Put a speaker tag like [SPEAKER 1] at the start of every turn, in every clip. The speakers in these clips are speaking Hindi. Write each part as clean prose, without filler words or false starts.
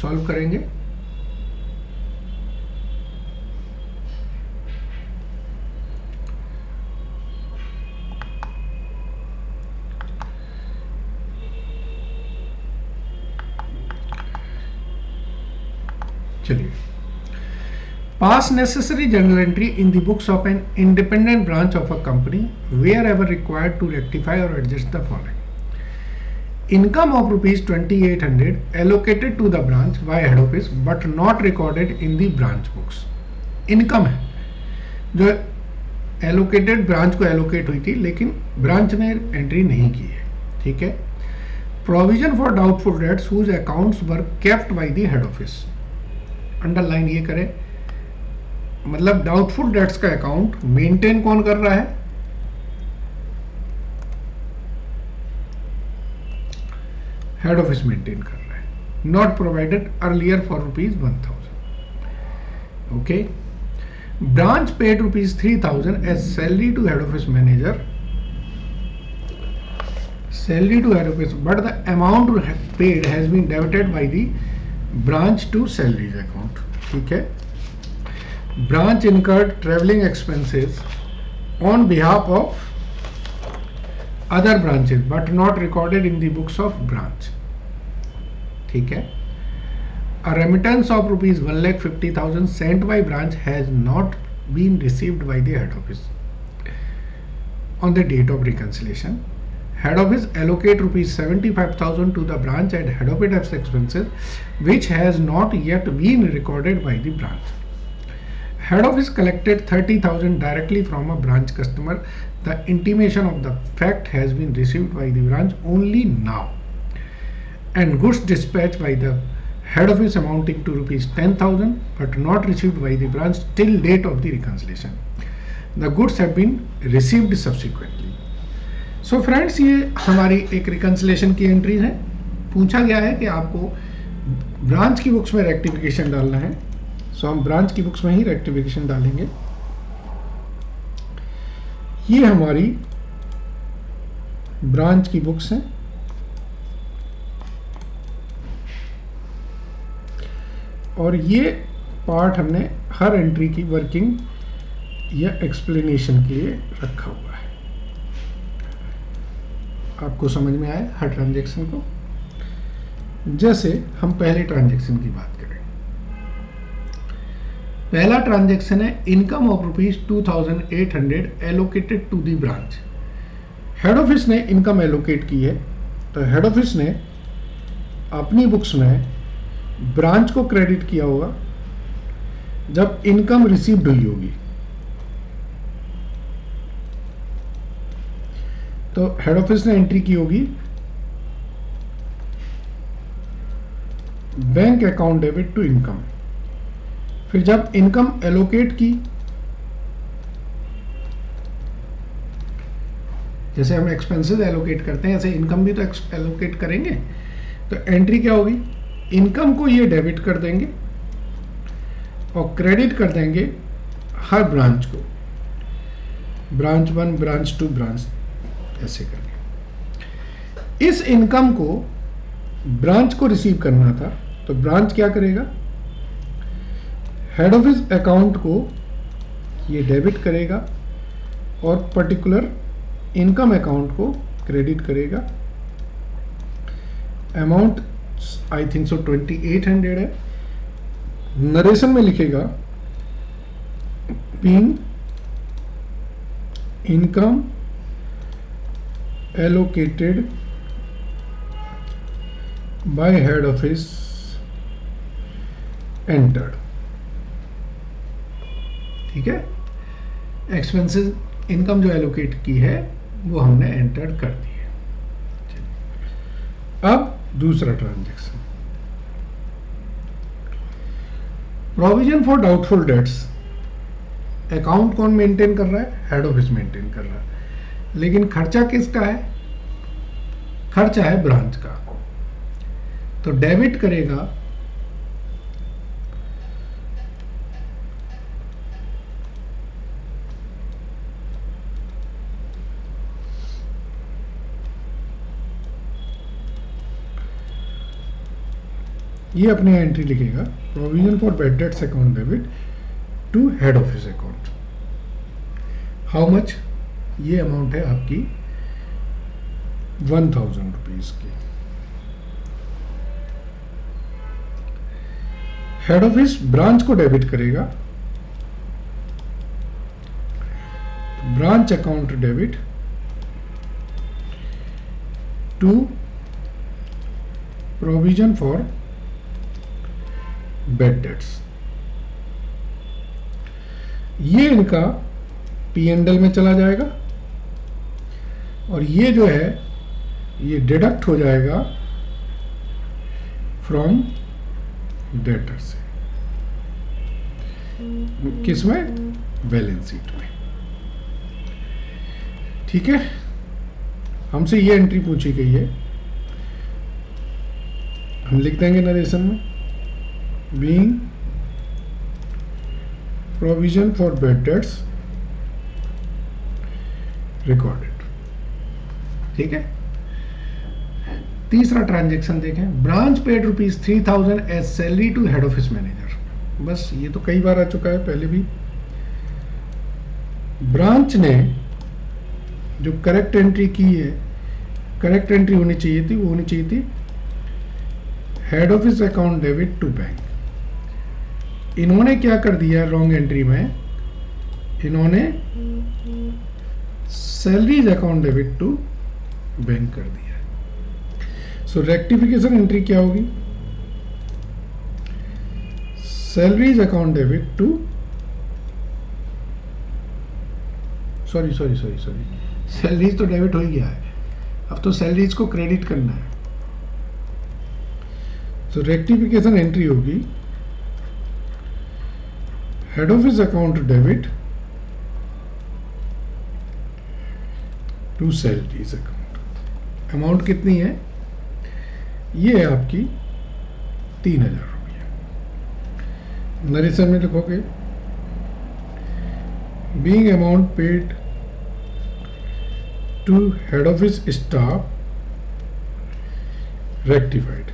[SPEAKER 1] सॉल्व करेंगे। चलिए, pass necessary journal entry in the books of an independent branch of a company wherever required to rectify or adjust the following. Income of rupees 2800 allocated to the branch by head office but not recorded in the branch books. Income है जो एलोकेटेड ब्रांच को एलोकेट हुई थी लेकिन ब्रांच ने एंट्री नहीं की है, ठीक है। Provision for doubtful debts whose accounts were kept by the head office, underline ये करें, मतलब डाउटफुल डेट्स का अकाउंट मेंटेन कौन कर रहा है, हेड ऑफिस मेंटेन कर रहा है। Not provided earlier for ₹1000। Okay, branch paid ₹3000 as salary to head office manager, salary to head office, but the amount paid has been debited by the branch to salaries account, ठीक है। Branch incurred traveling expenses on behalf of other branches but not recorded in the books of branch, ठीक है। A remittance of ₹1,50,000 sent by branch has not been received by the head office on the date of reconciliation. Head office allocate ₹75,000 to the branch and head office expenses which has not yet been recorded by the branch. Head office collected 30,000 directly from a branch customer. The intimation of the fact has been received by the branch only now, and goods dispatched by the head office amounting to ₹10,000 but not received by the branch till date of the reconciliation. The goods have been received subsequently. So friends, ये हमारी एक रिकंसिलेशन की एंट्री है। पूछा गया है कि आपको ब्रांच की बुक्स में रेक्टिफिकेशन डालना है, सो हम ब्रांच की बुक्स में ही रेक्टिफिकेशन डालेंगे। ये हमारी ब्रांच की बुक्स हैं और ये पार्ट हमने हर एंट्री की वर्किंग या एक्सप्लेनेशन के लिए रखा हुआ है। आपको समझ में आया हर ट्रांजैक्शन को। जैसे हम पहले ट्रांजैक्शन की बात करें, पहला ट्रांजैक्शन है income of ₹2,800 allocated to the branch. Head office ने इनकम एलोकेट की है, तो हेड ऑफिस ने अपनी बुक्स में ब्रांच को क्रेडिट किया होगा जब इनकम रिसीव्ड हुई होगी। तो हेड ऑफिस ने एंट्री की होगी bank account debit to income. फिर जब इनकम एलोकेट की, जैसे हम एक्सपेंसेस एलोकेट करते हैं ऐसे इनकम भी तो एलोकेट करेंगे, तो एंट्री क्या होगी, इनकम को ये डेबिट कर देंगे और क्रेडिट कर देंगे हर ब्रांच को, ब्रांच 1, ब्रांच 2, ब्रांच ऐसे करके। इस इनकम को ब्रांच को रिसीव करना था, तो ब्रांच क्या करेगा, हेड ऑफिस अकाउंट को ये डेबिट करेगा और पर्टिकुलर इनकम अकाउंट को क्रेडिट करेगा। अमाउंट आई थिंक सो 2800 है। नरेशन में लिखेगा being income allocated by head office entered, ठीक है। एक्सपेंसेस इनकम जो एलोकेट की है वो हमने एंटर कर दी है। अब दूसरा transaction, provision for doubtful dates. Account कौन मेंटेन कर रहा है, हेड ऑफिस मेंटेन कर रहा है, लेकिन खर्चा किसका है, खर्चा है ब्रांच का। तो डेबिट करेगा ये अपनी एंट्री लिखेगा, provision for bad debts account debit to head office account. How much? ये अमाउंट है आपकी 1000 रुपीज की। हेड ऑफिस ब्रांच को डेबिट करेगा, branch account debit to provision for bad debts. ये इनका P&L में चला जाएगा और ये जो है ये डिडक्ट हो जाएगा फ्रॉम डेटर से। किसमें? बैलेंस शीट में। ठीक है, हमसे ये एंट्री पूछी गई है, हम लिख देंगे नरेशन में, being provision for bad debts recorded. ठीक है, तीसरा ट्रांजैक्शन देखें, branch paid ₹3000 as salary to head office manager. बस ये तो कई बार आ चुका है पहले भी। ब्रांच ने जो करेक्ट एंट्री की है, करेक्ट एंट्री होनी चाहिए थी, वो होनी चाहिए थी head office account debit to bank. इन्होंने क्या कर दिया रॉन्ग एंट्री में, इन्होंने salaries account debit to bank कर दिया। सो रेक्टिफिकेशन एंट्री क्या होगी? Salaries account debit to, sorry salaries तो डेबिट हो ही गया है, अब तो सैलरीज को क्रेडिट करना है। सो रेक्टिफिकेशन एंट्री होगी head office account debit to salaries account. Amount कितनी है? ये है आपकी 3000 रुपये। नरेशन में लिखोगे being amount paid to head office staff rectified.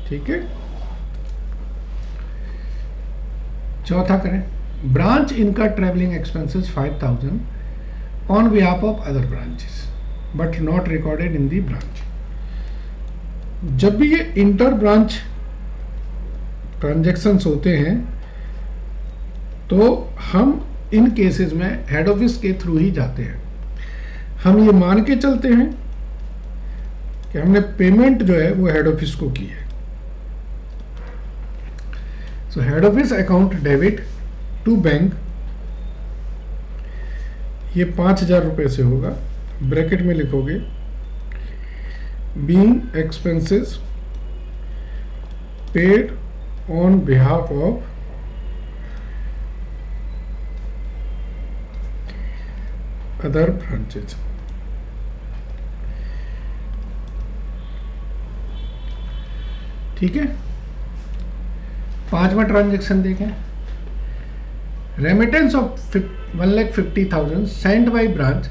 [SPEAKER 1] ठीक है, चौथा करें, ब्रांच इनका travelling expenses 5000 on behalf of other branches but not recorded in the branch. जब भी ये इंटर ब्रांच ट्रांजैक्शंस होते हैं तो हम इन केसेस में हेड ऑफिस के थ्रू ही जाते हैं। हम ये मान के चलते हैं कि हमने पेमेंट जो है वो हेड ऑफिस को की है। So head office account debit to bank, ये 5000 रुपए से होगा। ब्रैकेट में लिखोगे being expenses paid on behalf of other branches. ठीक है, पांचवा ट्रांजैक्शन देखें, remittance of 1,50,000 sent by branch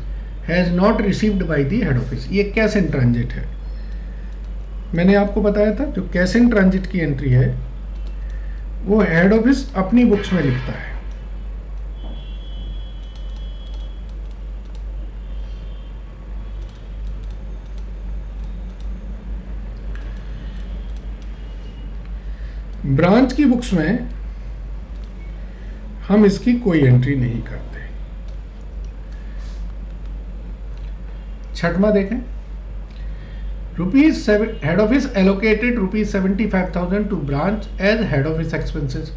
[SPEAKER 1] has not received by the head office. ये कैश इन ट्रांजिट है। मैंने आपको बताया था जो कैश इन ट्रांजिट की एंट्री है वो हेड ऑफिस अपनी बुक्स में लिखता है। ब्रांच की बुक्स में हम इसकी कोई एंट्री नहीं करते। छठवां देखें, head office allocated ₹75,000 to branch as head office expenses.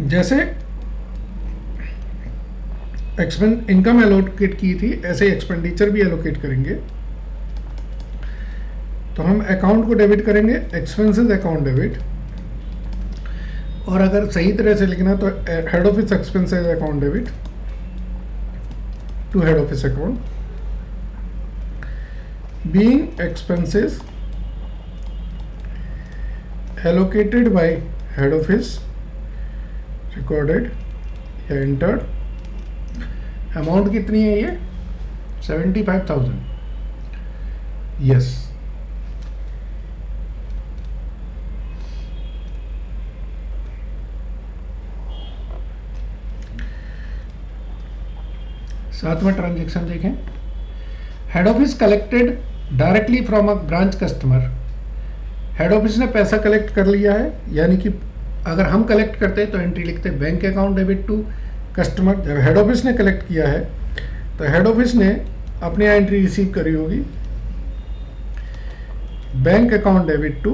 [SPEAKER 1] जैसे इनकम एलोकेट की थी ऐसे एक्सपेंडिचर भी एलोकेट करेंगे। तो हम अकाउंट को डेबिट करेंगे, एक्सपेंसेस अकाउंट डेबिट, और अगर सही तरह से लिखना तो head office expenses account debit to head office account, being expenses allocated by head office recorded या एंटर्ड अमाउंट कितनी है ये 75,000। यस, सातवां ट्रांजेक्शन देखें। Head office collected directly from a branch customer. Head office ने पैसा कलेक्ट कर लिया है, यानी कि अगर हम कलेक्ट करते हैं तो एंट्री लिखते हैं bank account debit to customer. जब हेड ऑफिस ने कलेक्ट किया है तो हेड ऑफिस ने अपनी एंट्री रिसीव करी होगी bank account debit to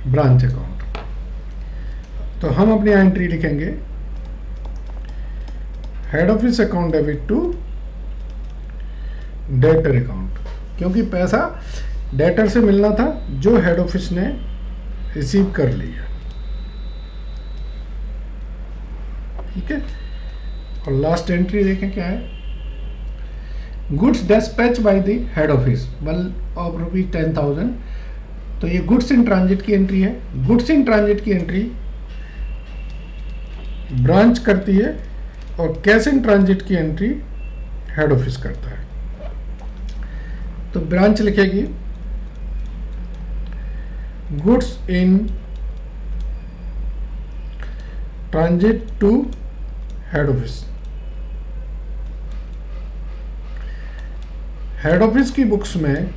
[SPEAKER 1] branch account. तो हम अपनी एंट्री लिखेंगे head office account debit to debtor account, क्योंकि पैसा डेटर से मिलना था जो हेड ऑफिस ने रिसीव कर लिया। ठीक है, और लास्ट एंट्री देखें क्या है। Goods dispatch by the head office bill of ₹10,000। तो ये गुड्स इन ट्रांजिट की एंट्री है। गुड्स इन ट्रांजिट की एंट्री ब्रांच करती है और कैश इन ट्रांजिट की एंट्री हेड ऑफिस करता है। तो ब्रांच लिखेगी goods in transit to head office. Head office की बुक्स में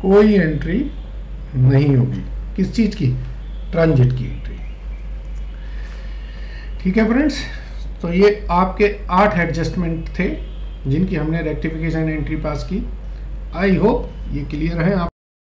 [SPEAKER 1] कोई एंट्री नहीं होगी, किस चीज की, ट्रांजिट की एंट्री। ठीक है फ्रेंड्स, तो ये आपके 8 एडजस्टमेंट थे जिनकी हमने रेक्टिफिकेशन एंट्री पास की। आई होप ये क्लियर है आप